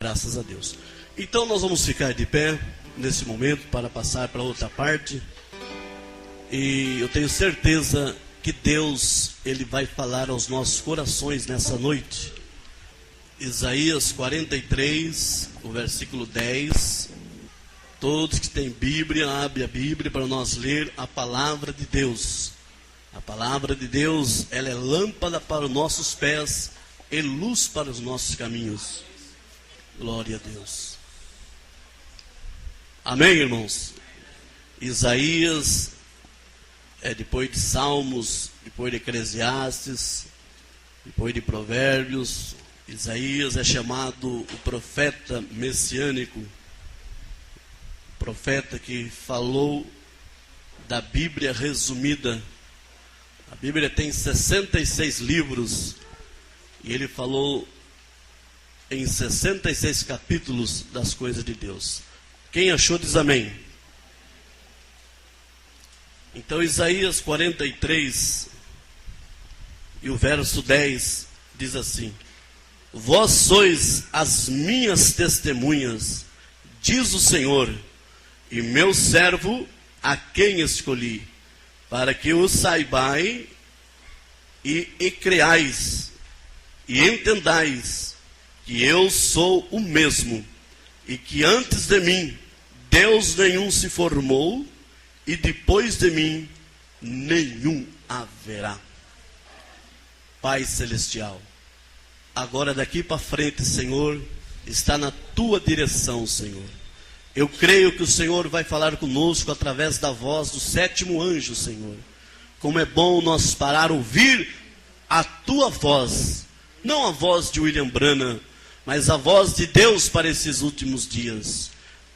Graças a Deus. Então nós vamos ficar de pé nesse momento para passar para outra parte. E eu tenho certeza que Deus, Ele vai falar aos nossos corações nessa noite. Isaías 43, o versículo 10. Todos que têm Bíblia, abre a Bíblia para nós ler a palavra de Deus. A palavra de Deus, ela é lâmpada para os nossos pés e luz para os nossos caminhos. Glória a Deus. Amém, irmãos? Isaías depois de Salmos, depois de Eclesiastes, depois de Provérbios. Isaías é chamado o profeta messiânico, o profeta que falou da Bíblia resumida. A Bíblia tem 66 livros e ele falou em 66 capítulos das coisas de Deus. Quem achou diz amém. Então Isaías 43 e o verso 10 diz assim: Vós sois as minhas testemunhas, diz o Senhor, e meu servo a quem escolhi, para que o saibais e creais, e entendais que eu sou o mesmo, e que antes de mim Deus nenhum se formou, e depois de mim nenhum haverá. Pai Celestial, agora daqui para frente, Senhor, está na Tua direção, Senhor. Eu creio que o Senhor vai falar conosco através da voz do sétimo anjo, Senhor. Como é bom nós parar ouvir a Tua voz, não a voz de William Branham, mas a voz de Deus para esses últimos dias.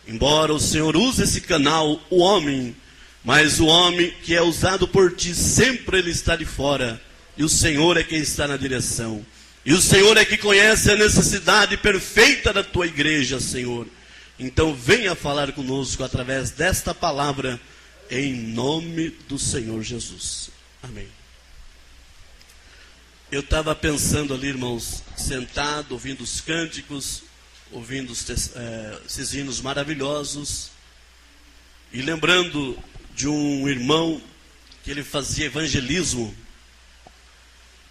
Embora o Senhor use esse canal, o homem, mas o homem que é usado por Ti, sempre ele está de fora, e o Senhor é quem está na direção. E o Senhor é que conhece a necessidade perfeita da Tua igreja, Senhor. Então venha falar conosco através desta palavra, em nome do Senhor Jesus. Amém. Eu estava pensando ali, irmãos, sentado, ouvindo os cânticos, ouvindo esses hinos maravilhosos, e lembrando de um irmão que ele fazia evangelismo,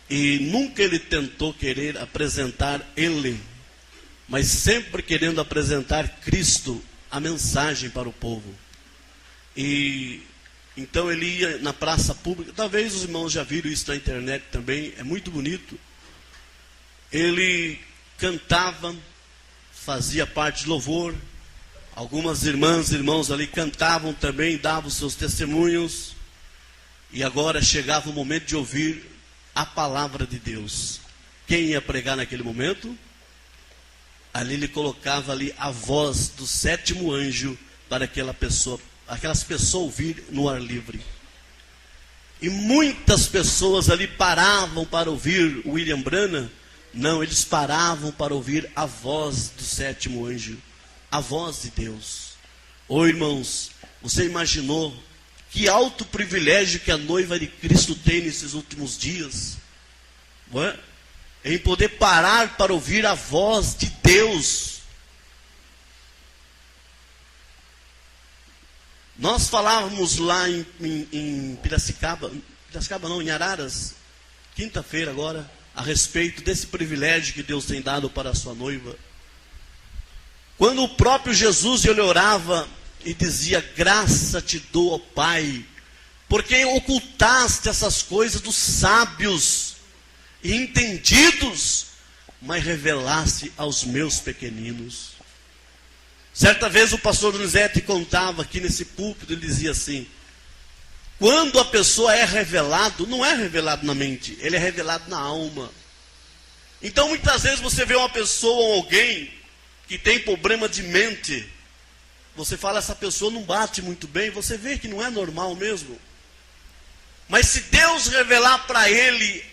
e nunca ele tentou querer apresentar ele, mas sempre querendo apresentar Cristo, a mensagem para o povo. E então ele ia na praça pública, talvez os irmãos já viram isso na internet também, é muito bonito. Ele cantava, fazia parte de louvor, algumas irmãs e irmãos ali cantavam também, davam seus testemunhos, e agora chegava o momento de ouvir a palavra de Deus. Quem ia pregar naquele momento? Ali ele colocava ali a voz do sétimo anjo para aquelas pessoas ouvir no ar livre. E muitas pessoas ali paravam para ouvir William Branham. Não, eles paravam para ouvir a voz do sétimo anjo, a voz de Deus. Ô irmãos, você imaginou que alto privilégio que a noiva de Cristo tem nesses últimos dias? Não é? Em poder parar para ouvir a voz de Deus. Nós falávamos lá em Piracicaba não, em Araras, quinta-feira agora, a respeito desse privilégio que Deus tem dado para a sua noiva. Quando o próprio Jesus ele orava e dizia: graça te dou, ó Pai, porque ocultaste essas coisas dos sábios e entendidos, mas revelaste aos meus pequeninos. Certa vez o pastor Donizete contava aqui nesse púlpito, ele dizia assim: quando a pessoa é revelado, não é revelado na mente, ele é revelado na alma. Então muitas vezes você vê uma pessoa ou alguém que tem problema de mente, você fala, essa pessoa não bate muito bem, você vê que não é normal mesmo. Mas se Deus revelar para ele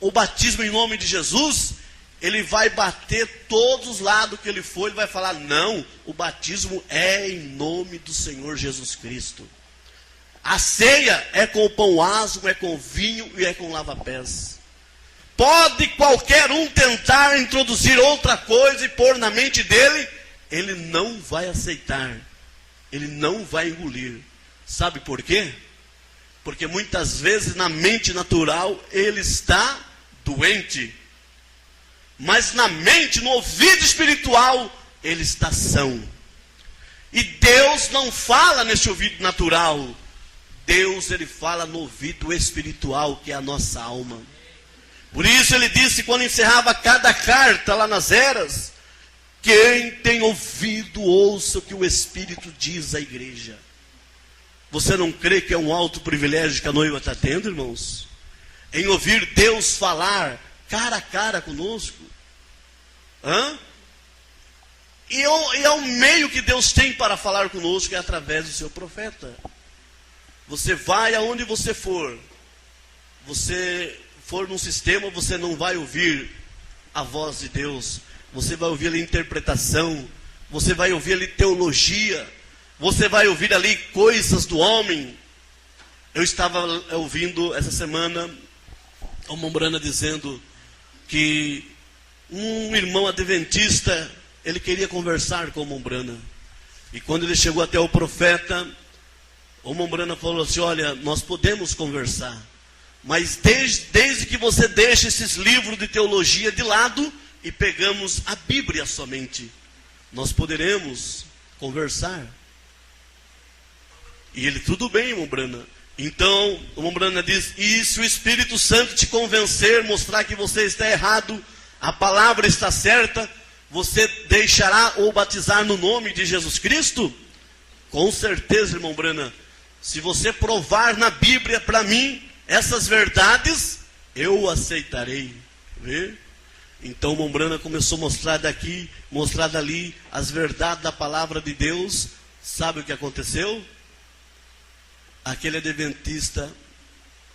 o batismo em nome de Jesus, ele vai bater todos os lados que ele for, ele vai falar, não, o batismo é em nome do Senhor Jesus Cristo. A ceia é com o pão asmo, é com o vinho e é com lava-pés. Pode qualquer um tentar introduzir outra coisa e pôr na mente dele, ele não vai aceitar, ele não vai engolir. Sabe por quê? Porque muitas vezes na mente natural ele está doente, mas na mente, no ouvido espiritual, ele está são. E Deus não fala nesse ouvido natural, Deus ele fala no ouvido espiritual, que é a nossa alma. Por isso ele disse, quando encerrava cada carta lá nas eras, quem tem ouvido, ouça o que o Espírito diz à igreja. Você não crê que é um alto privilégio que a noiva está tendo, irmãos? Em ouvir Deus falar cara a cara conosco. E é o meio que Deus tem para falar conosco, é através do seu profeta. Você vai aonde você for. Você for num sistema, você não vai ouvir a voz de Deus. Você vai ouvir ali interpretação. Você vai ouvir ali teologia. Você vai ouvir ali coisas do homem. Eu estava ouvindo essa semana a Mombrana dizendo que um irmão adventista, ele queria conversar com o Mombrana. E quando ele chegou até o profeta, o Mombrana falou assim, olha, nós podemos conversar, mas desde que você deixe esses livros de teologia de lado e pegamos a Bíblia somente, nós poderemos conversar. E ele, tudo bem, Mombrana. Então, o Mombrana diz, e se o Espírito Santo te convencer, mostrar que você está errado, a palavra está certa, você deixará ou batizar no nome de Jesus Cristo? Com certeza, irmão Brana. Se você provar na Bíblia para mim essas verdades, eu aceitarei. Vê? Então o Mombrana começou a mostrar daqui, mostrar dali as verdades da palavra de Deus. Sabe o que aconteceu? Aquele adventista,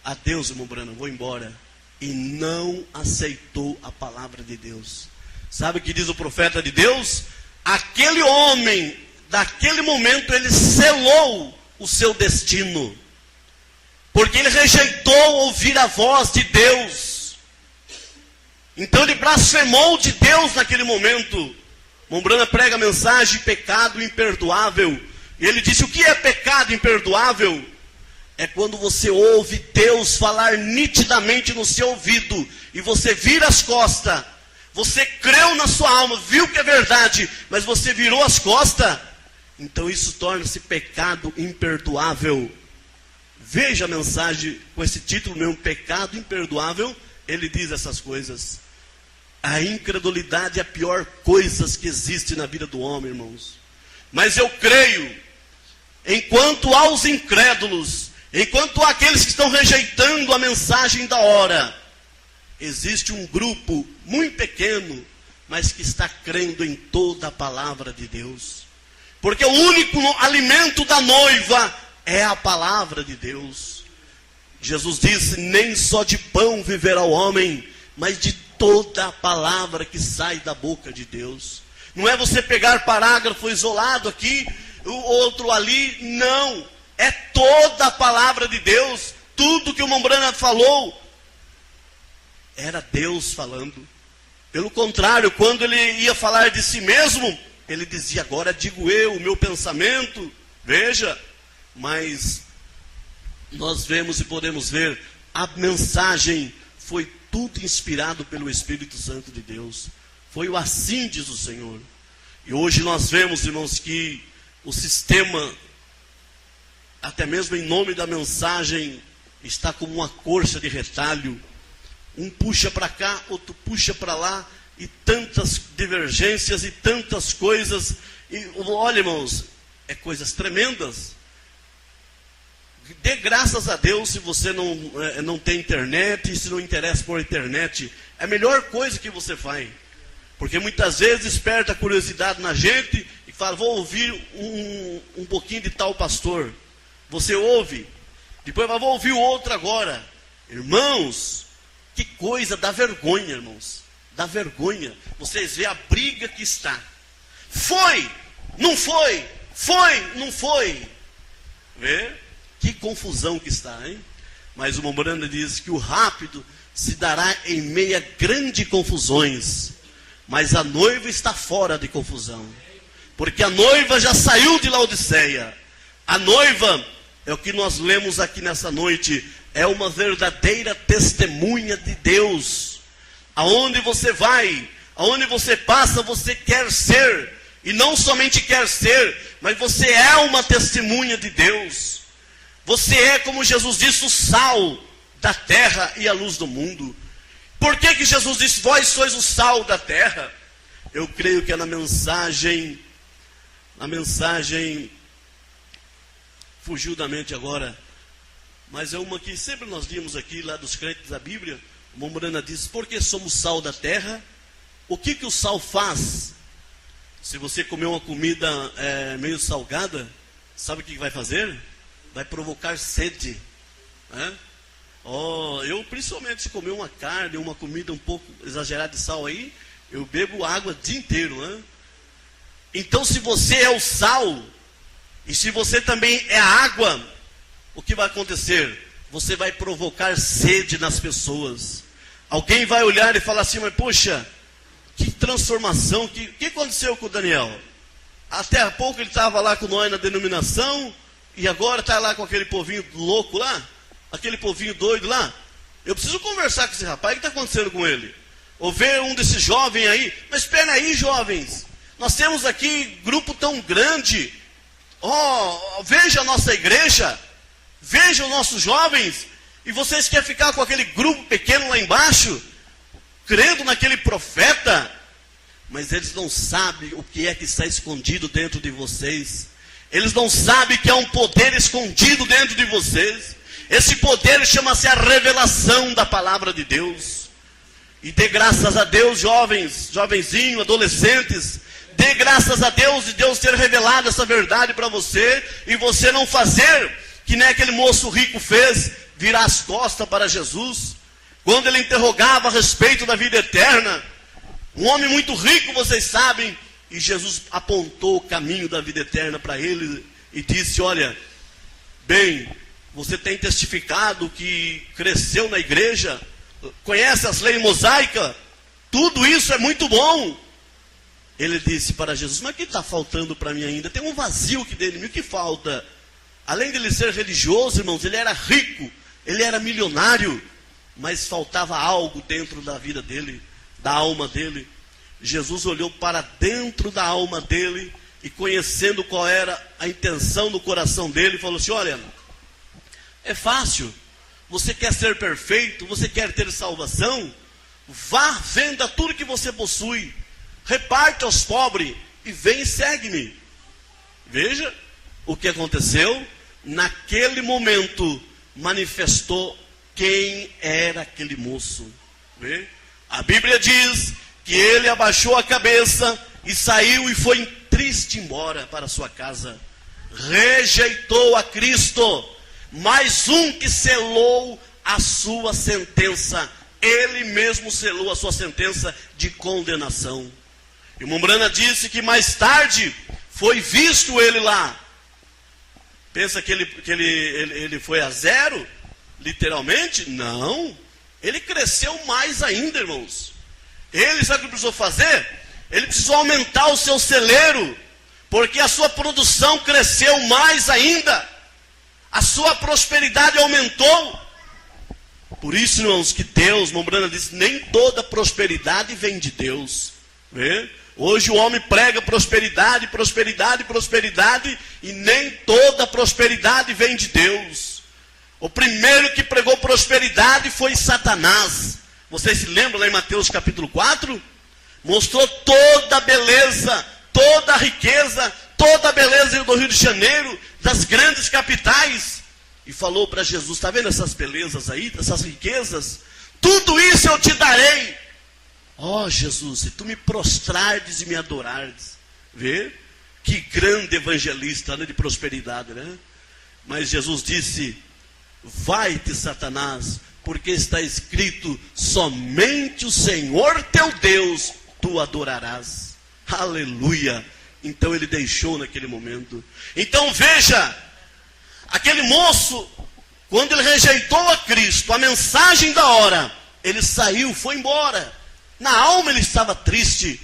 adeus, irmão Brana, vou embora. E não aceitou a palavra de Deus. Sabe o que diz o profeta de Deus? Aquele homem, daquele momento, ele selou o seu destino. Porque ele rejeitou ouvir a voz de Deus. Então ele blasfemou de Deus naquele momento. Mombrana prega a mensagem pecado imperdoável. E ele disse, o que é pecado imperdoável? É quando você ouve Deus falar nitidamente no seu ouvido e você vira as costas. Você creu na sua alma, viu que é verdade, mas você virou as costas. Então isso torna-se pecado imperdoável. Veja a mensagem com esse título mesmo, pecado imperdoável. Ele diz essas coisas. A incredulidade é a pior coisa que existe na vida do homem, irmãos. Mas eu creio, enquanto aos incrédulos, enquanto aqueles que estão rejeitando a mensagem da hora, existe um grupo muito pequeno, mas que está crendo em toda a palavra de Deus. Porque o único alimento da noiva é a palavra de Deus. Jesus disse, nem só de pão viverá o homem, mas de toda a palavra que sai da boca de Deus. Não é você pegar parágrafo isolado aqui, o outro ali, não. É toda a palavra de Deus. Tudo que o Mombrana falou era Deus falando. Pelo contrário, quando ele ia falar de si mesmo, ele dizia, agora digo eu, o meu pensamento. Veja, mas nós vemos e podemos ver, a mensagem foi tudo inspirado pelo Espírito Santo de Deus. Foi o assim diz o Senhor. E hoje nós vemos, irmãos, que o sistema, até mesmo em nome da mensagem, está como uma corça de retalho. Um puxa para cá, outro puxa para lá, e tantas divergências e tantas coisas. E olha, irmãos, é coisas tremendas. Dê graças a Deus se você não tem internet, e se não interessa por internet. É a melhor coisa que você faz. Porque muitas vezes desperta a curiosidade na gente e fala, vou ouvir um pouquinho de tal pastor. Você ouve, depois vai, vou ouvir o outro agora. Irmãos, que coisa, dá vergonha, irmãos. Dá vergonha. Vocês veem a briga que está. Foi, não foi, não foi. Vê? Que confusão que está, hein? Mas o Mombrana diz que o rápido se dará em meio a grandes confusões, mas a noiva está fora de confusão, porque a noiva já saiu de Laodiceia. A noiva, é o que nós lemos aqui nessa noite, é uma verdadeira testemunha de Deus. Aonde você vai, aonde você passa, você quer ser, e não somente quer ser, mas você é uma testemunha de Deus. Você é, como Jesus disse, o sal da terra e a luz do mundo. Por que Jesus disse, vós sois o sal da terra? Eu creio que é na mensagem, fugiu da mente agora, mas é uma que sempre nós vimos aqui, lá dos crentes da Bíblia. O Mombrana diz, porque somos sal da terra, o que o sal faz? Se você comer uma comida meio salgada, sabe o que vai fazer? Vai provocar sede, né? Eu principalmente se comer uma carne, uma comida um pouco exagerada de sal aí, eu bebo água o dia inteiro, né? Então se você é o sal, e se você também é a água, o que vai acontecer? Você vai provocar sede nas pessoas. Alguém vai olhar e falar assim, mas poxa, que transformação, que aconteceu com o Daniel? Até há pouco ele estava lá com nós na denominação, e agora está lá com aquele povinho louco lá, aquele povinho doido lá. Eu preciso conversar com esse rapaz, o que está acontecendo com ele? Ou ver um desses jovens aí, mas espera aí, jovens, nós temos aqui grupo tão grande, veja a nossa igreja, veja os nossos jovens, e vocês querem ficar com aquele grupo pequeno lá embaixo, crendo naquele profeta, mas eles não sabem o que é que está escondido dentro de vocês. Eles não sabem que há um poder escondido dentro de vocês. Esse poder chama-se a revelação da palavra de Deus. E dê graças a Deus, jovens, jovenzinhos, adolescentes, dê graças a Deus de Deus ter revelado essa verdade para você, e você não fazer que nem aquele moço rico fez, virar as costas para Jesus, quando ele interrogava a respeito da vida eterna. Um homem muito rico, vocês sabem, e Jesus apontou o caminho da vida eterna para ele, e disse, olha, bem, você tem testificado que cresceu na igreja, conhece as leis mosaicas, tudo isso é muito bom. Ele disse para Jesus, mas o que está faltando para mim ainda? Tem um vazio aqui dentro de mim, o que falta? Além de ele ser religioso, irmãos, ele era rico, ele era milionário, mas faltava algo dentro da vida dele, da alma dele. Jesus olhou para dentro da alma dele, e conhecendo qual era a intenção do coração dele, falou assim, olha, é fácil, você quer ser perfeito, você quer ter salvação, vá, venda tudo que você possui, reparte aos pobres, e vem e segue-me. Veja o que aconteceu. Naquele momento manifestou quem era aquele moço. Vê? A Bíblia diz que ele abaixou a cabeça e saiu e foi triste embora para sua casa. Rejeitou a Cristo. Mais um que selou a sua sentença. Ele mesmo selou a sua sentença de condenação. E Mombrana disse que mais tarde foi visto ele lá. Pensa que ele foi a zero? Literalmente? Não. Ele cresceu mais ainda, irmãos. Ele, sabe o que precisou fazer? Ele precisou aumentar o seu celeiro, porque a sua produção cresceu mais ainda. A sua prosperidade aumentou. Por isso, irmãos, que Deus, Mombrana disse, nem toda prosperidade vem de Deus. Vê? Hoje o homem prega prosperidade, prosperidade, prosperidade, e nem toda prosperidade vem de Deus. O primeiro que pregou prosperidade foi Satanás. Vocês se lembram lá em Mateus capítulo 4? Mostrou toda a beleza, toda a riqueza, toda a beleza do Rio de Janeiro, das grandes capitais. E falou para Jesus, está vendo essas belezas aí, essas riquezas? Tudo isso eu te darei. Jesus, se tu me prostrardes e me adorardes. Vê? Que grande evangelista, né, de prosperidade, né? Mas Jesus disse, vai-te, Satanás, porque está escrito, somente o Senhor teu Deus tu adorarás. Aleluia. Então ele deixou naquele momento. Então veja, aquele moço, quando ele rejeitou a Cristo, a mensagem da hora, ele saiu, foi embora. Na alma ele estava triste,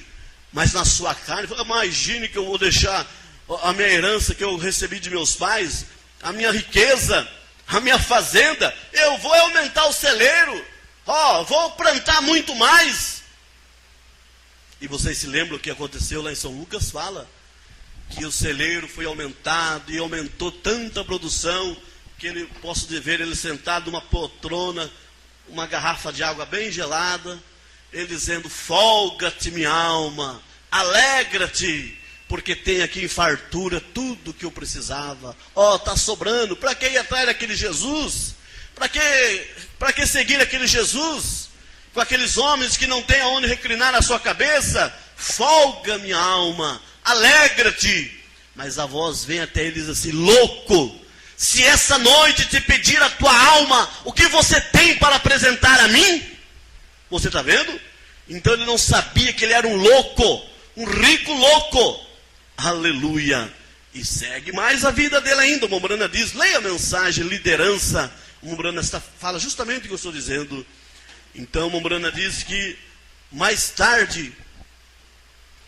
mas na sua carne, ele falou: imagine que eu vou deixar a minha herança que eu recebi de meus pais, a minha riqueza, a minha fazenda, eu vou aumentar o celeiro, vou plantar muito mais. E vocês se lembram o que aconteceu lá em São Lucas? Fala que o celeiro foi aumentado e aumentou tanta produção que ele, posso ver ele sentado numa poltrona, uma garrafa de água bem gelada, ele dizendo: folga-te minha alma, alegra-te, porque tem aqui em fartura tudo que eu precisava. Está sobrando. Para que ir atrás daquele Jesus? Para que seguir aquele Jesus? Com aqueles homens que não têm aonde reclinar a sua cabeça? Folga minha alma, alegra-te. Mas a voz vem até ele e diz assim: louco, se essa noite te pedir a tua alma, o que você tem para apresentar a mim? Você está vendo? Então ele não sabia que ele era um louco, um rico louco. Aleluia. E segue mais a vida dele ainda. O Mombrana diz, leia a mensagem, liderança. O Mombrana fala justamente o que eu estou dizendo. Então o Mombrana diz que mais tarde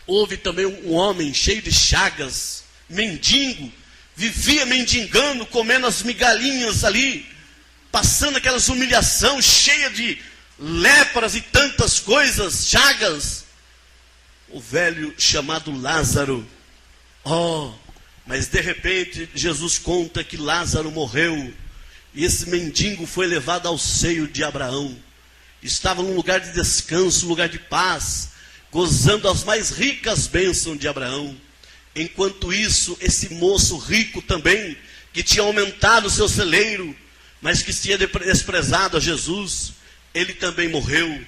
houve também um homem cheio de chagas, mendigo, vivia mendigando, comendo as migalhinhas ali, passando aquelas humilhações, cheia de lepras e tantas coisas, chagas. O velho chamado Lázaro. Mas de repente Jesus conta que Lázaro morreu, e esse mendigo foi levado ao seio de Abraão. Estava num lugar de descanso, lugar de paz, gozando as mais ricas bênçãos de Abraão. Enquanto isso, esse moço rico também, que tinha aumentado o seu celeiro, mas que tinha desprezado a Jesus, ele também morreu.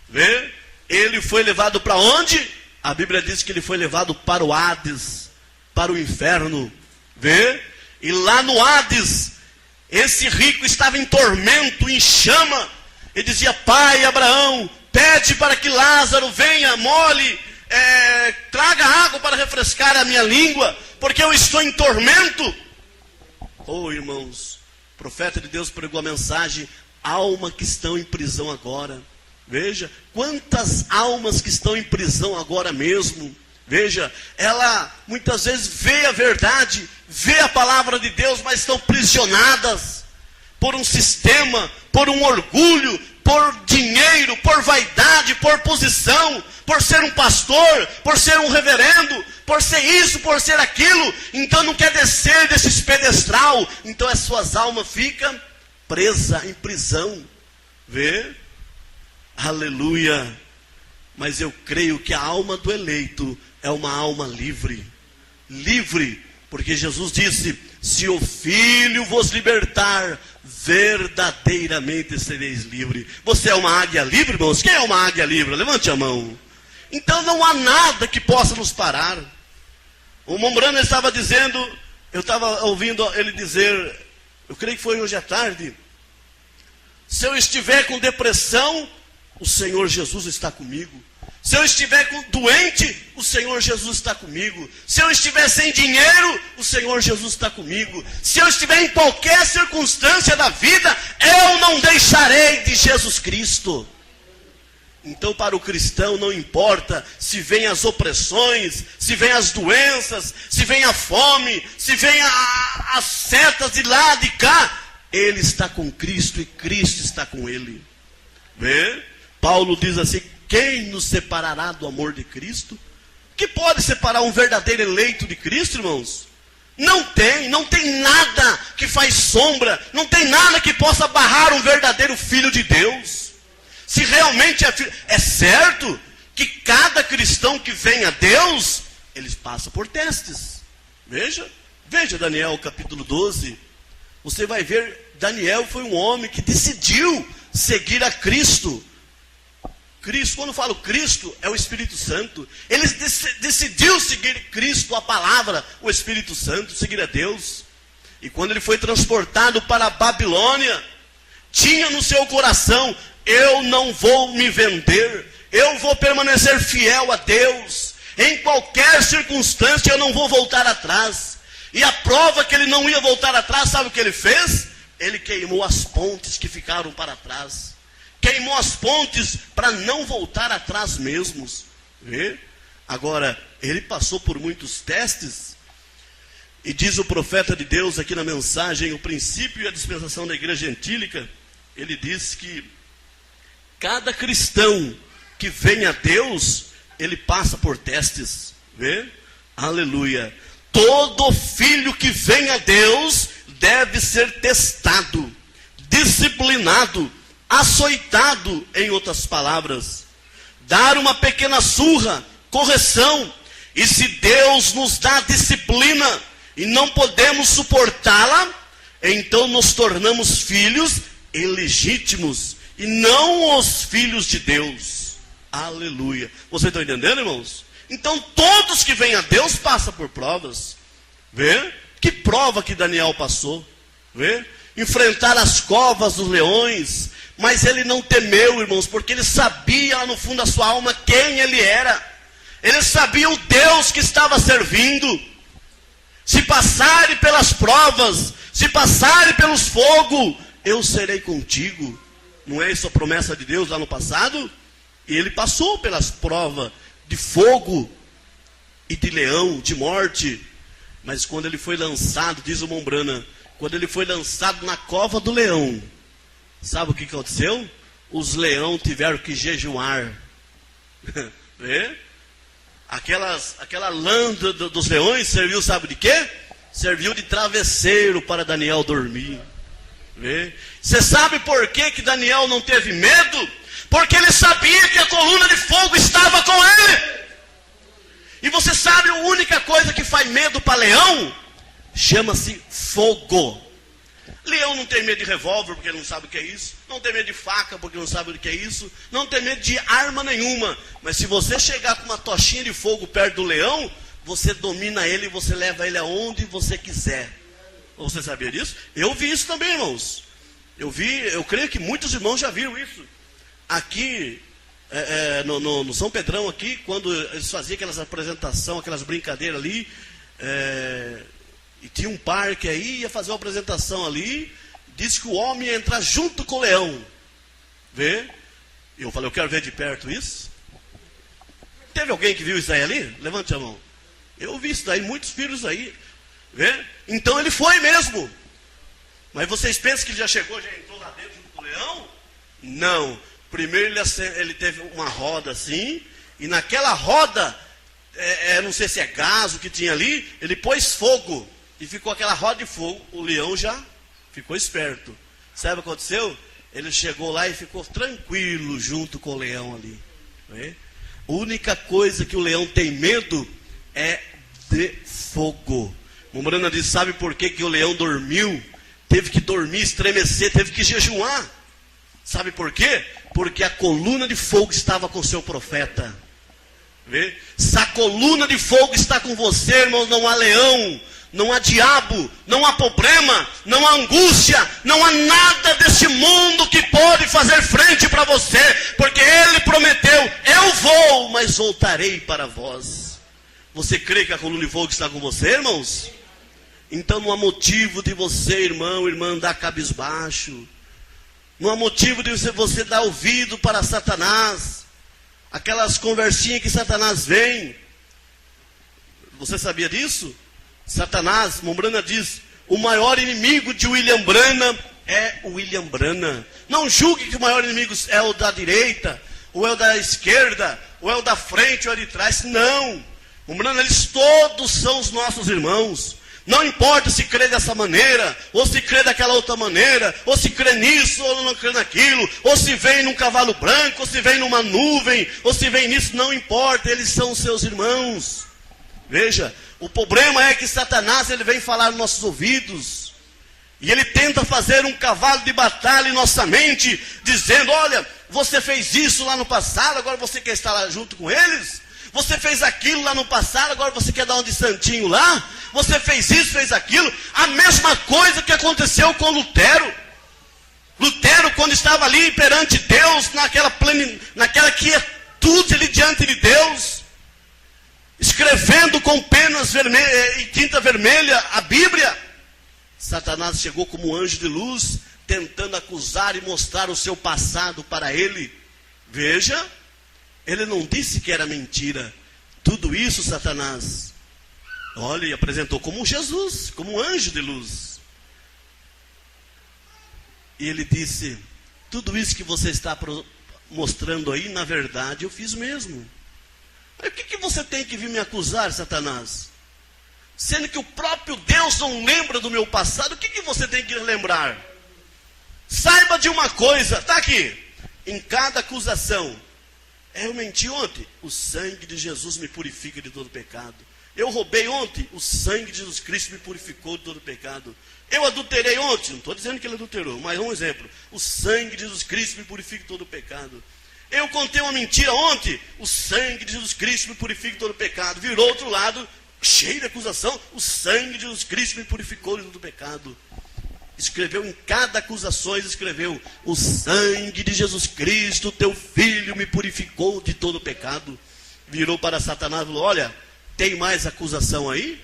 Vê? Ele foi levado para onde? A Bíblia diz que ele foi levado para o Hades, para o inferno. Vê? E lá no Hades, esse rico estava em tormento, em chama. Ele dizia: pai Abraão, pede para que Lázaro venha, molhe, traga água para refrescar a minha língua, porque eu estou em tormento. Irmãos, o profeta de Deus pregou a mensagem: alma que estão em prisão agora. Veja, quantas almas que estão em prisão agora mesmo. Veja, ela muitas vezes vê a verdade, vê a palavra de Deus, mas estão prisionadas por um sistema, por um orgulho, por dinheiro, por vaidade, por posição, por ser um pastor, por ser um reverendo, por ser isso, por ser aquilo. Então não quer descer desse pedestral. Então as suas almas ficam presas em prisão. Vê? Aleluia. Mas eu creio que a alma do eleito é uma alma livre. Livre, porque Jesus disse: se o Filho vos libertar, verdadeiramente sereis livres. Você é uma águia livre, irmãos? Quem é uma águia livre? Levante a mão. Então não há nada que possa nos parar. O Mombrana estava dizendo, eu estava ouvindo ele dizer, eu creio que foi hoje à tarde: se eu estiver com depressão, o Senhor Jesus está comigo. Se eu estiver doente, o Senhor Jesus está comigo. Se eu estiver sem dinheiro, o Senhor Jesus está comigo. Se eu estiver em qualquer circunstância da vida, eu não deixarei de Jesus Cristo. Então para o cristão não importa se vem as opressões, se vem as doenças, se vem a fome, se vem as setas de lá, de cá. Ele está com Cristo e Cristo está com ele. Vê? Paulo diz assim: quem nos separará do amor de Cristo? Que pode separar um verdadeiro eleito de Cristo, irmãos? Não tem nada que faz sombra, não tem nada que possa barrar um verdadeiro filho de Deus. Se realmente é certo que cada cristão que vem a Deus, eles passam por testes. Veja Daniel capítulo 12. Você vai ver, Daniel foi um homem que decidiu seguir a Cristo. Cristo, quando eu falo Cristo, é o Espírito Santo. Ele decidiu seguir Cristo, a palavra, o Espírito Santo, seguir a Deus. E quando ele foi transportado para a Babilônia, tinha no seu coração: eu não vou me vender, eu vou permanecer fiel a Deus. Em qualquer circunstância eu não vou voltar atrás. E a prova que ele não ia voltar atrás, sabe o que ele fez? Ele queimou as pontes que ficaram para trás. queimou as pontes para não voltar atrás mesmos. Vê? Agora, ele passou por muitos testes, e diz o profeta de Deus aqui na mensagem, o princípio e a dispensação da igreja gentílica, ele diz que cada cristão que vem a Deus, ele passa por testes. Vê? Aleluia. Todo filho que vem a Deus deve ser testado, disciplinado, açoitado, em outras palavras. Dar uma pequena surra, correção. E se Deus nos dá disciplina e não podemos suportá-la, então nos tornamos filhos ilegítimos e não os filhos de Deus. Aleluia. Vocês estão entendendo, irmãos? Então todos que vêm a Deus passam por provas. Vê? Que prova que Daniel passou. Vê? Enfrentar as covas dos leões. Mas ele não temeu, irmãos, porque ele sabia lá no fundo da sua alma quem ele era. Ele sabia o Deus que estava servindo. Se passarem pelas provas, se passarem pelos fogos, eu serei contigo. Não é isso a promessa de Deus lá no passado? E ele passou pelas provas de fogo e de leão, de morte. Mas quando ele foi lançado, diz o Mombrana, quando ele foi lançado na cova do leão, sabe o que aconteceu? Os leões tiveram que jejuar. Vê? Aquela lã dos leões serviu, sabe de quê? Serviu de travesseiro para Daniel dormir. Vê? Você sabe por que Daniel não teve medo? Porque ele sabia que a coluna de fogo estava com ele. E você sabe a única coisa que faz medo para leão? Chama-se fogo. Leão não tem medo de revólver porque ele não sabe o que é isso. Não tem medo de faca porque não sabe o que é isso. Não tem medo de arma nenhuma. Mas se você chegar com uma tochinha de fogo perto do leão, você domina ele e você leva ele aonde você quiser. Você sabia disso? Eu vi isso também, irmãos. Eu creio que muitos irmãos já viram isso. Aqui, no São Pedrão aqui, quando eles faziam aquelas apresentações, aquelas brincadeiras ali, e tinha um parque aí, ia fazer uma apresentação ali, disse que o homem ia entrar junto com o leão. Vê? Eu falei, eu quero ver de perto isso. Teve alguém que viu isso aí ali? Levante a mão. Eu vi isso daí, muitos filhos aí. Vê? Então ele foi mesmo. Mas vocês pensam que ele já chegou, já entrou lá dentro junto com o leão? Não. Primeiro ele teve uma roda assim, e naquela roda, não sei se é gás o que tinha ali, ele pôs fogo, e ficou aquela roda de fogo. O leão já ficou esperto. Sabe o que aconteceu? Ele chegou lá e ficou tranquilo junto com o leão ali. Né? A única coisa que o leão tem medo é de fogo. Mombrana diz, sabe por que o leão dormiu? Teve que dormir, estremecer, teve que jejuar. Sabe por quê? Porque a coluna de fogo estava com o seu profeta. Vê? Se a coluna de fogo está com você, irmão, não há leão, não há diabo, não há problema, não há angústia, não há nada deste mundo que pode fazer frente para você, porque ele prometeu, eu vou, mas voltarei para vós. Você crê que a coluna de fogo está com você, irmãos? Então não há motivo de você, irmão, irmã, andar cabisbaixo. Não há motivo de você dar ouvido para Satanás. Aquelas conversinhas que Satanás vem. Você sabia disso? Satanás, Mombrana diz, o maior inimigo de William Branham é o William Branham. Não julgue que o maior inimigo é o da direita, ou é o da esquerda, ou é o da frente, ou é o de trás. Não. Mombrana, eles todos são os nossos irmãos. Não importa se crê dessa maneira, ou se crê daquela outra maneira, ou se crê nisso, ou não crê naquilo, ou se vem num cavalo branco, ou se vem numa nuvem, ou se vem nisso, não importa, eles são os seus irmãos. Veja, o problema é que Satanás, ele vem falar nos nossos ouvidos, e ele tenta fazer um cavalo de batalha em nossa mente, dizendo, olha, você fez isso lá no passado, agora você quer estar lá junto com eles? Você fez aquilo lá no passado, agora você quer dar um de santinho lá? Você fez isso, fez aquilo? A mesma coisa que aconteceu com Lutero. Lutero, quando estava ali perante Deus, naquela quietude ali diante de Deus, escrevendo com penas e tinta vermelha a Bíblia, Satanás chegou como um anjo de luz, tentando acusar e mostrar o seu passado para ele. Veja, ele não disse que era mentira. Tudo isso, Satanás, olha, e apresentou como Jesus, como um anjo de luz. E ele disse: tudo isso que você está mostrando aí, na verdade, eu fiz mesmo. Mas o que você tem que vir me acusar, Satanás? Sendo que o próprio Deus não lembra do meu passado, o que você tem que lembrar? Saiba de uma coisa, está aqui, em cada acusação. Eu menti ontem, o sangue de Jesus me purifica de todo pecado. Eu roubei ontem, o sangue de Jesus Cristo me purificou de todo pecado. Eu adulterei ontem, não estou dizendo que ele adulterou, mas um exemplo, o sangue de Jesus Cristo me purifica de todo pecado. Eu contei uma mentira ontem, o sangue de Jesus Cristo me purifica de todo pecado. Virou outro lado, cheio de acusação, o sangue de Jesus Cristo me purificou de todo pecado. Escreveu em cada acusação, escreveu: o sangue de Jesus Cristo, teu filho, me purificou de todo pecado. Virou para Satanás e falou: olha, tem mais acusação aí?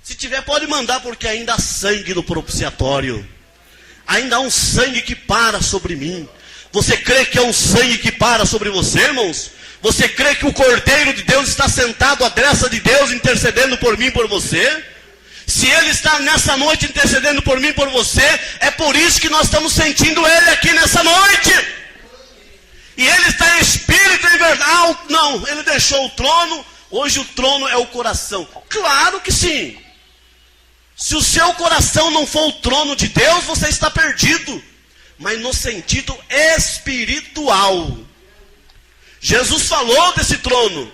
Se tiver, pode mandar, porque ainda há sangue no propiciatório. Ainda há um sangue que para sobre mim. Você crê que é um sangue que para sobre você, irmãos? Você crê que o Cordeiro de Deus está sentado à destra de Deus, intercedendo por mim e por você? Se Ele está nessa noite intercedendo por mim e por você, é por isso que nós estamos sentindo Ele aqui nessa noite. E Ele está em espírito e em verdade. Não, Ele deixou o trono, hoje o trono é o coração. Claro que sim. Se o seu coração não for o trono de Deus, você está perdido. Mas no sentido espiritual. Jesus falou desse trono.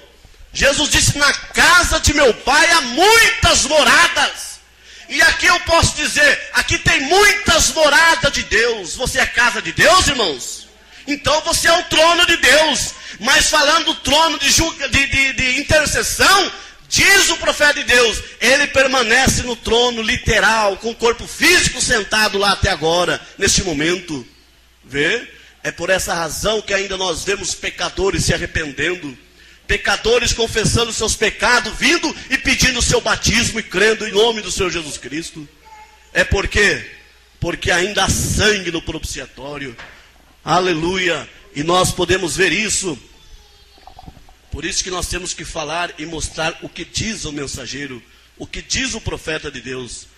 Jesus disse: na casa de meu pai há muitas moradas. E aqui eu posso dizer, aqui tem muitas moradas de Deus. Você é casa de Deus, irmãos? Então você é o trono de Deus. Mas falando do trono de intercessão, diz o profeta de Deus, ele permanece no trono literal, com o corpo físico sentado lá até agora, neste momento. Vê? É por essa razão que ainda nós vemos pecadores se arrependendo. Pecadores confessando seus pecados, vindo e pedindo o seu batismo e crendo em nome do Senhor Jesus Cristo. É por quê? Porque ainda há sangue no propiciatório. Aleluia! E nós podemos ver isso. Por isso que nós temos que falar e mostrar o que diz o mensageiro, o que diz o profeta de Deus.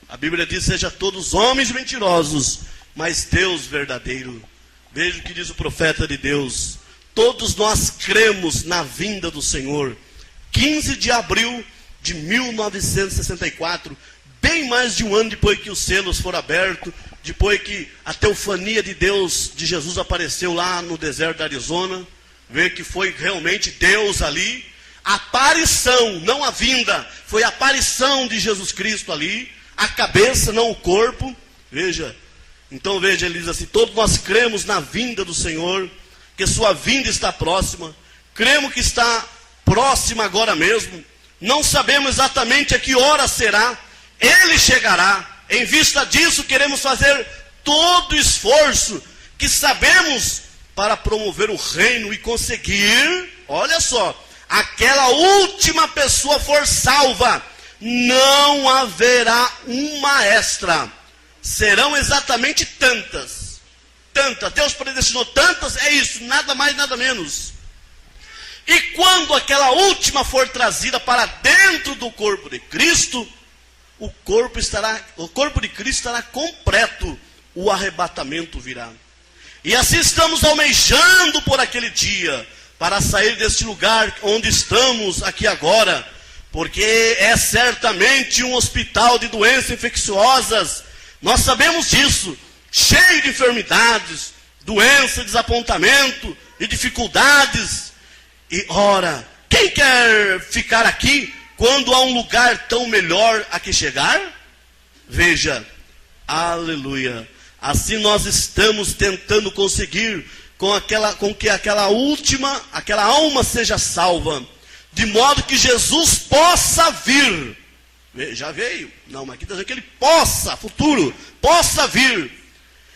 A Bíblia diz: seja todos homens mentirosos, mas Deus verdadeiro. Veja o que diz o profeta de Deus. Todos nós cremos na vinda do Senhor. 15 de abril de 1964, bem mais de um ano depois que os selos foram abertos, depois que a teofania de Deus, de Jesus, apareceu lá no deserto da Arizona. Vê que foi realmente Deus ali. A aparição, não a vinda, foi a aparição de Jesus Cristo ali. A cabeça, não o corpo. Veja, então veja, ele diz assim: todos nós cremos na vinda do Senhor, que sua vinda está próxima. Cremos que está próxima agora mesmo. Não sabemos exatamente a que hora será. Ele chegará. Em vista disso, queremos fazer todo o esforço que sabemos para promover o reino e conseguir, olha só, aquela última pessoa for salva. Não haverá uma extra. Serão exatamente tantas. Deus predestinou tantas, é isso, nada mais, nada menos. E quando aquela última for trazida para dentro do corpo de Cristo, o corpo de Cristo estará completo, o arrebatamento virá. E assim estamos almejando por aquele dia, para sair deste lugar onde estamos aqui agora, porque é certamente um hospital de doenças infecciosas. Nós sabemos disso. Cheio de enfermidades, doença, desapontamento e dificuldades. E ora, quem quer ficar aqui quando há um lugar tão melhor a que chegar? Veja, aleluia. Assim nós estamos tentando conseguir com que aquela alma seja salva, de modo que Jesus possa vir. Já veio? Não, mas aqui está dizendo que ele possa, futuro, possa vir.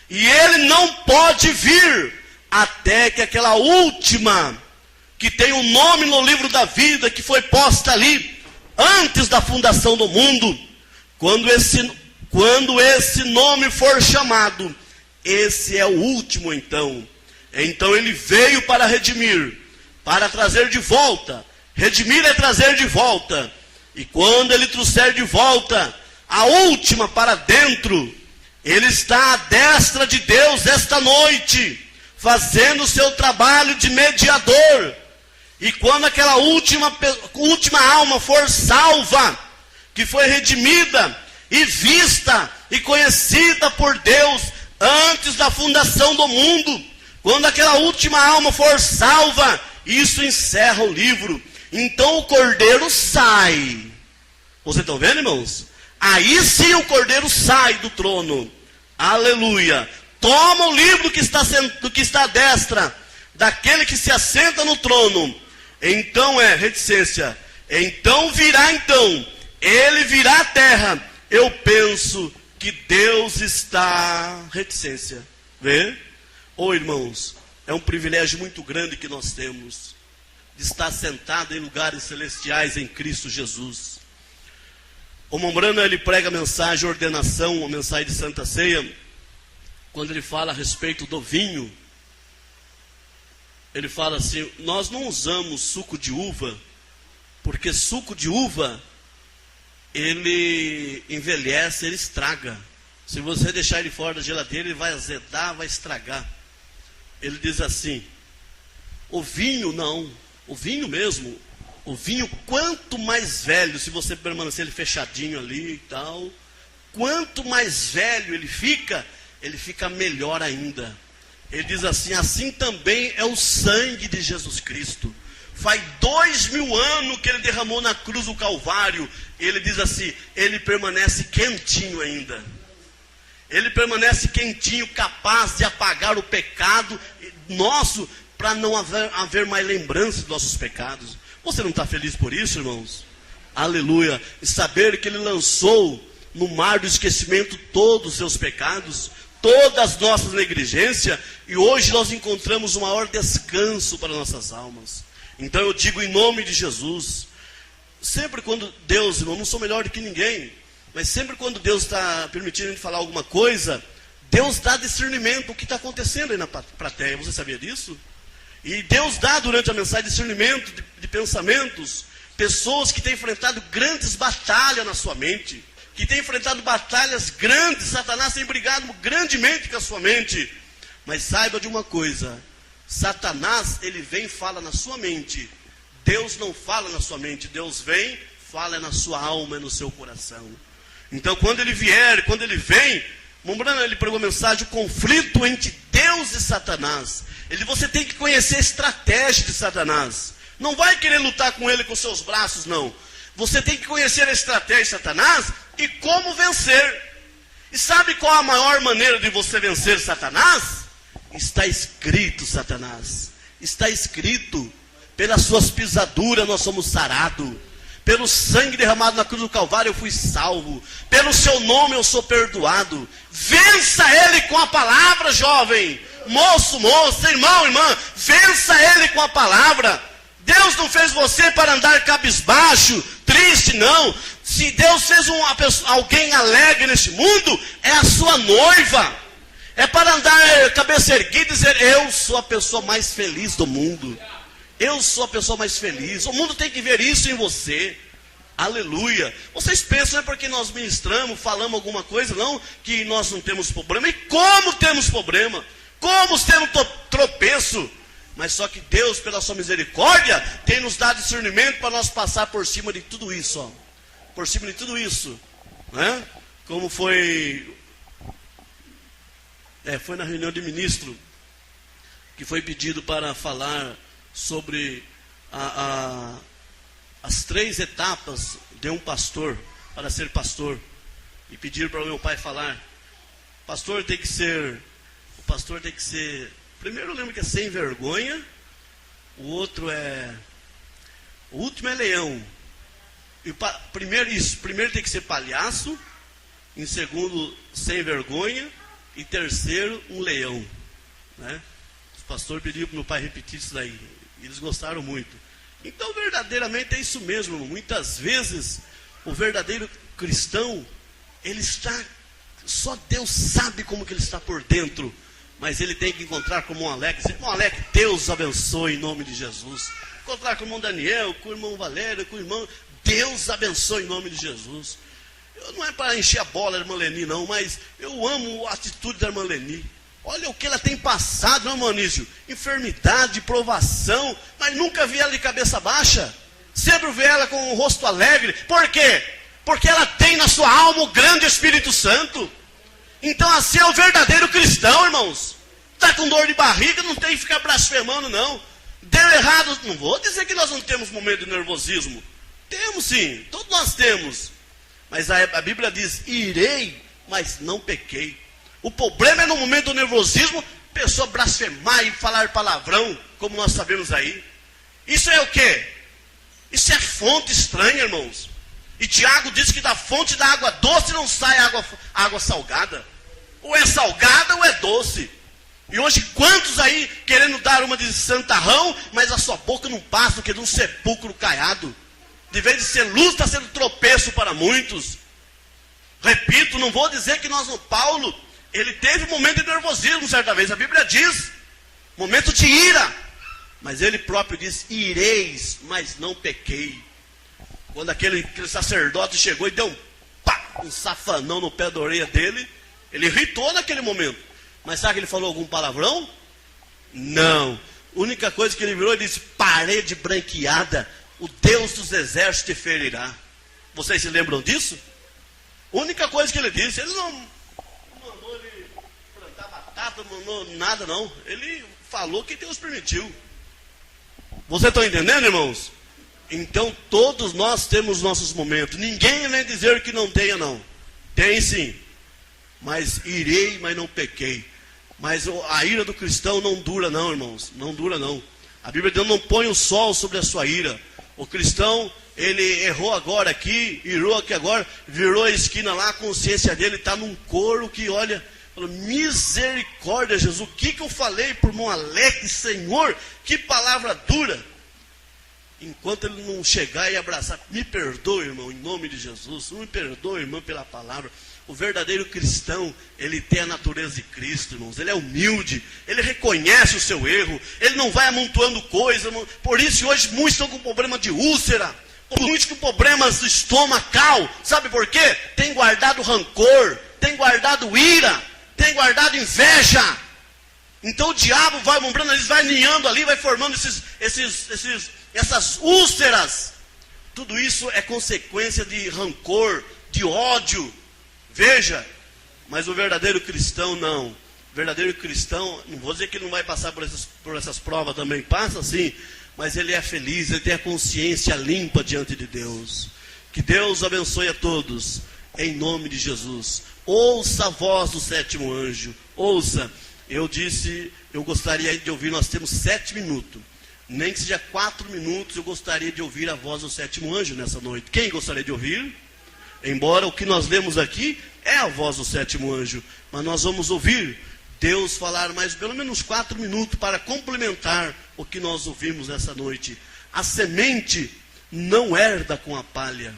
E ele não pode vir até que aquela última, que tem um nome no livro da vida, que foi posta ali antes da fundação do mundo, quando esse nome for chamado, esse é o último então. Então ele veio para redimir, para trazer de volta. Redimir é trazer de volta. E quando ele trouxer de volta a última para dentro, ele está à destra de Deus esta noite, fazendo o seu trabalho de mediador. E quando aquela última alma for salva, que foi redimida e vista e conhecida por Deus antes da fundação do mundo, quando aquela última alma for salva, isso encerra o livro. Então o cordeiro sai. Vocês estão vendo, irmãos? Aí sim o cordeiro sai do trono. Aleluia. Toma o livro do que está à destra daquele que se assenta no trono. Então reticência. Então virá ele virá à terra. Eu penso que Deus está reticência. Vê? Irmãos, é um privilégio muito grande que nós temos de estar sentado em lugares celestiais em Cristo Jesus. O Mombrano, ele prega a mensagem ordenação, a mensagem de Santa Ceia, quando ele fala a respeito do vinho. Ele fala assim: nós não usamos suco de uva, porque suco de uva, ele envelhece, ele estraga. Se você deixar ele fora da geladeira, ele vai azedar, vai estragar. Ele diz assim: o vinho não, o vinho mesmo, o vinho quanto mais velho, se você permanecer ele fechadinho ali e tal, quanto mais velho ele fica melhor ainda. Ele diz assim: assim também é o sangue de Jesus Cristo. Faz 2000 anos que ele derramou na cruz do Calvário. Ele diz assim, ele permanece quentinho ainda. Ele permanece quentinho, capaz de apagar o pecado nosso, para não haver mais lembrança dos nossos pecados. Você não está feliz por isso, irmãos? Aleluia. E saber que ele lançou no mar do esquecimento todos os seus pecados, todas as nossas negligências, e hoje nós encontramos o maior descanso para nossas almas. Então eu digo em nome de Jesus, sempre quando Deus, irmão, não sou melhor do que ninguém, mas sempre quando Deus está permitindo a gente falar alguma coisa, Deus dá discernimento o que está acontecendo aí na plateia. Você sabia disso? E Deus dá durante a mensagem discernimento de pensamentos, pessoas que têm enfrentado grandes batalhas na sua mente, que têm enfrentado batalhas grandes. Satanás tem brigado grandemente com a sua mente. Mas saiba de uma coisa: Satanás, ele vem e fala na sua mente. Deus não fala na sua mente. Deus vem, fala na sua alma e no seu coração. Então quando ele vier, quando ele vem, Mombrano, ele pregou a mensagem: o conflito entre Deus e Satanás. Você tem que conhecer a estratégia de Satanás. Não vai querer lutar com ele com seus braços, não. Você tem que conhecer a estratégia de Satanás e como vencer. E sabe qual a maior maneira de você vencer Satanás? Está escrito, Satanás. Está escrito: pelas suas pisaduras nós somos sarados. Pelo sangue derramado na cruz do Calvário eu fui salvo. Pelo seu nome eu sou perdoado. Vença ele com a palavra, jovem. Moço, moça, irmão, irmã. Vença ele com a palavra. Deus não fez você para andar cabisbaixo, triste, não. Se Deus fez alguém alegre neste mundo, é a sua noiva. É para andar cabeça erguida e dizer: eu sou a pessoa mais feliz do mundo. Eu sou a pessoa mais feliz. O mundo tem que ver isso em você. Aleluia. Vocês pensam, é porque nós ministramos, falamos alguma coisa, não, que nós não temos problema. E como temos problema? Como temos tropeço? Mas só que Deus, pela sua misericórdia, tem nos dado discernimento para nós passar por cima de tudo isso. Ó. Por cima de tudo isso. Né? Como foi na reunião de ministro, que foi pedido para falar sobre as 3 etapas de um pastor, para ser pastor. E pediram para o meu pai falar: o pastor tem que ser, primeiro eu lembro que é sem vergonha, o último é leão. E primeiro tem que ser palhaço, em segundo, sem vergonha, e terceiro, um leão. Né? O pastor pediu para o meu pai repetir isso daí. Eles gostaram muito. Então, verdadeiramente é isso mesmo. Muitas vezes, o verdadeiro cristão, ele está Só Deus sabe como que ele está por dentro. Mas ele tem que encontrar com o irmão Alex. Irmão Alex, Deus abençoe em nome de Jesus. Encontrar com o irmão Daniel, com o irmão Valério, com o irmão... Deus abençoe em nome de Jesus. Não é para encher a bola da irmã Leni, não, mas eu amo a atitude da irmã Leni. Olha o que ela tem passado, não, irmão Anísio? Enfermidade, provação, mas nunca vi ela de cabeça baixa. Sempre vi ela com o rosto alegre. Por quê? Porque ela tem na sua alma o grande Espírito Santo. Então assim é o verdadeiro cristão, irmãos. Está com dor de barriga, não tem que ficar blasfemando, não. Deu errado, não vou dizer que nós não temos momento de nervosismo. Temos sim, todos nós temos. Mas a Bíblia diz, irei, mas não pequei. O problema é no momento do nervosismo, a pessoa blasfemar e falar palavrão, como nós sabemos aí. Isso é o quê? Isso é fonte estranha, irmãos. E Tiago diz que da fonte da água doce não sai água salgada. Ou é salgada ou é doce. E hoje quantos aí querendo dar uma de santarrão, mas a sua boca não passa do que de um sepulcro caiado. De vez de ser luz, está sendo tropeço para muitos. Repito, não vou dizer que Paulo, ele teve um momento de nervosismo certa vez. A Bíblia diz, momento de ira. Mas ele próprio diz, ireis, mas não pequei. Quando aquele sacerdote chegou e deu um safanão no pé da orelha dele, ele irritou naquele momento. Mas sabe que ele falou algum palavrão? Não. A única coisa que ele virou e disse, parede branqueada, o Deus dos exércitos te ferirá. Vocês se lembram disso? A única coisa que ele disse, ele não mandou ele plantar batata, não mandou nada não. Ele falou que Deus permitiu. Vocês estão entendendo, irmãos? Então todos nós temos nossos momentos. Ninguém vem dizer que não tenha, não. Tem sim. Mas irei, mas não pequei. Mas a ira do cristão não dura não, irmãos. Não dura não. A Bíblia diz, não põe o sol sobre a sua ira. O cristão, ele errou agora aqui, irou aqui agora, virou a esquina lá, a consciência dele está num coro que olha, fala, misericórdia, Jesus, o que eu falei por irmão Alex, Senhor, que palavra dura. Enquanto ele não chegar e abraçar, me perdoe, irmão, em nome de Jesus, me perdoe, irmão, pela palavra. O verdadeiro cristão, ele tem a natureza de Cristo, irmãos. Ele é humilde, ele reconhece o seu erro, ele não vai amontoando coisa. Por isso hoje muitos estão com problema de úlcera, muitos com problemas estomacal. Sabe por quê? Tem guardado rancor, tem guardado ira, tem guardado inveja. Então o diabo vai mombrando, ele vai ninhando ali, vai formando essas úlceras. Tudo isso é consequência de rancor, de ódio. Veja, mas o verdadeiro cristão não. O verdadeiro cristão, não vou dizer que ele não vai passar por essas provas também, passa sim, mas ele é feliz, ele tem a consciência limpa diante de Deus. Que Deus abençoe a todos, em nome de Jesus. Ouça a voz do sétimo anjo, ouça. Eu gostaria de ouvir, nós temos 7 minutos. Nem que seja 4 minutos, eu gostaria de ouvir a voz do sétimo anjo nessa noite. Quem gostaria de ouvir? Embora o que nós lemos aqui é a voz do sétimo anjo, mas nós vamos ouvir Deus falar mais pelo menos 4 minutos para complementar o que nós ouvimos nessa noite. A semente não herda com a palha,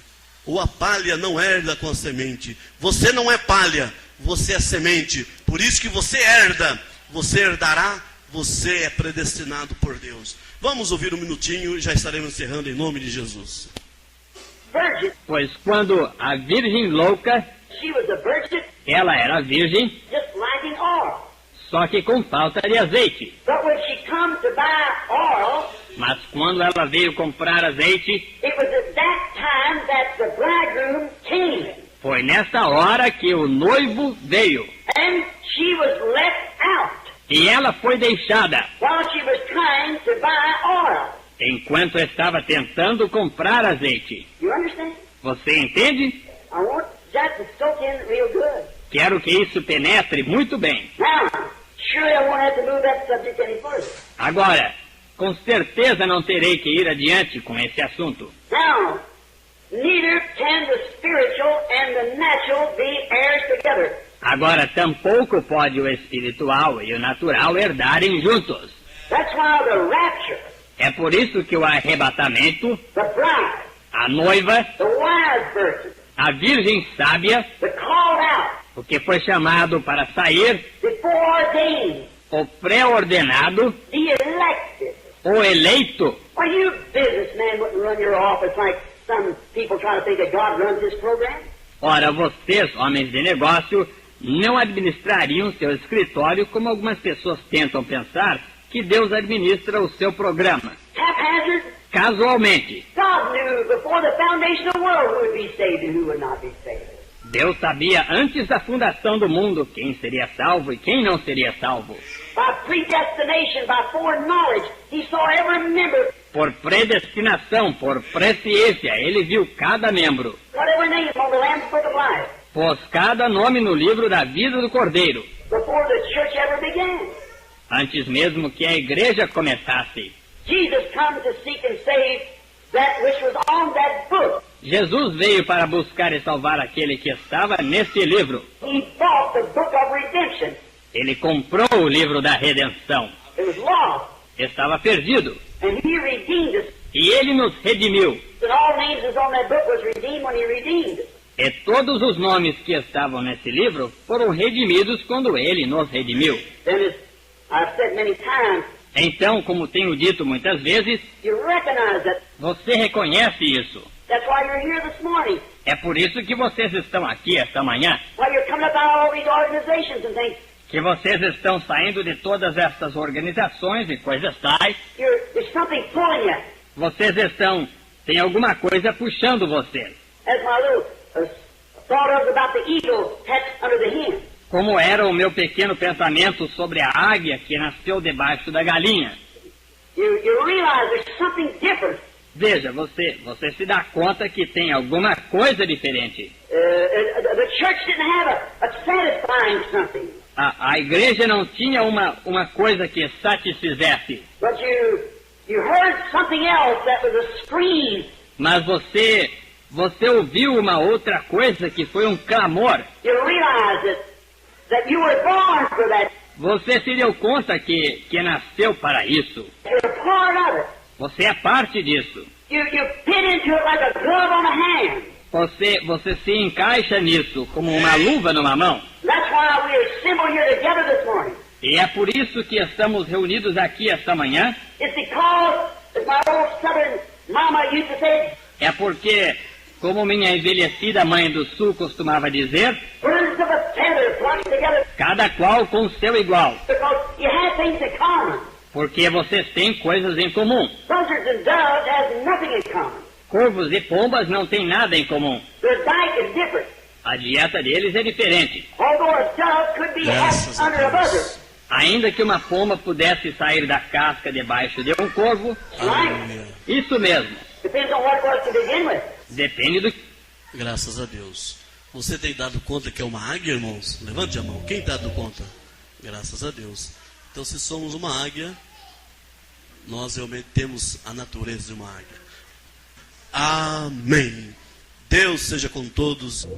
ou a palha não herda com a semente. Você não é palha, você é semente. Por isso que você herda, você herdará, você é predestinado por Deus. Vamos ouvir um minutinho e já estaremos encerrando em nome de Jesus. Pois quando a virgem louca, ela era virgem, só que com falta de azeite. Mas quando ela veio comprar azeite, foi nessa hora que o noivo veio. E ela foi deixada enquanto estava tentando comprar azeite. Você entende? Quero que isso penetre muito bem. Agora, com certeza não terei que ir adiante com esse assunto. Agora, tampouco pode o espiritual e o natural herdarem juntos. É por isso que o arrebatamento, a noiva, a virgem sábia, o que foi chamado para sair, the foreordained, o pré-ordenado, the elected. o eleito. Well, you businessmen wouldn't run your office like some people try to think that God runs this program. Ora, vocês, homens de negócio, não administrariam seu escritório como algumas pessoas tentam pensar que Deus administra o seu programa. Haphazard. Casualmente, God knew before the foundation of the world who would be saved and who would not be saved. Deus sabia antes da fundação do mundo quem seria salvo e quem não seria salvo. By predestination, by foreknowledge, He saw every member, Por predestinação, por presciência, ele viu cada membro. got every name on the Lamb's Book of Life Pôs cada nome no livro da vida do Cordeiro, before the church ever began. antes mesmo que a igreja começasse. Jesus come to seek and save that which was on that book. Jesus veio para buscar e salvar aquele que estava nesse livro. He bought the book of redemption. Ele comprou o livro da redenção. It was lost, Estava perdido. and He redeemed us. E ele nos redimiu. And all names that's on that book was redeemed when He redeemed us. E todos os nomes que estavam nesse livro foram redimidos quando ele nos redimiu. Then, as I've said many times, Então, como tenho dito muitas vezes, you recognize that. você reconhece isso. That's why you're here this morning. É por isso que vocês estão aqui esta manhã, Why you're coming up out of all these organizations and things. que vocês estão saindo de todas essas organizações e coisas tais. There's something pulling you. Vocês tem alguma coisa puxando vocês. As my little thought of about the eagle hatched under the hen. Como era o meu pequeno pensamento sobre a águia que nasceu debaixo da galinha. You realize there's something different. Veja, você se dá conta que tem alguma coisa diferente. The church didn't have a satisfying something. A igreja não tinha uma coisa que satisfizesse. But you heard something else that was a scream. Mas você ouviu uma outra coisa que foi um clamor. You realize that you were born for that. Você se deu conta que nasceu para isso. You're a part of it. Você é parte disso. You fit into it like a glove on a hand. Você se encaixa nisso como uma luva numa mão. That's why we're assembled here together this morning. E é por isso que estamos reunidos aqui esta manhã. It's because, as my old southern mama used to say, É porque, como minha envelhecida mãe do sul costumava dizer, birds of a feather flock together, cada qual com seu igual. because you have things in common. Porque vocês têm coisas em comum. Buzzards and doves has nothing in common. Corvos e pombas não têm nada em comum. Their diet is different. A dieta deles é diferente. Although a dove could be Graças hatched a under a Deus. buzzard. Ainda que uma pomba pudesse sair da casca debaixo de um corvo, Aleluia. isso mesmo. Depends on what it was to begin with. Depende do... Graças a Deus. Você tem dado conta que é uma águia, irmãos? Levante a mão. Quem está dando conta? Graças a Deus. Então, se somos uma águia, nós realmente temos a natureza de uma águia. Amém. Deus seja com todos.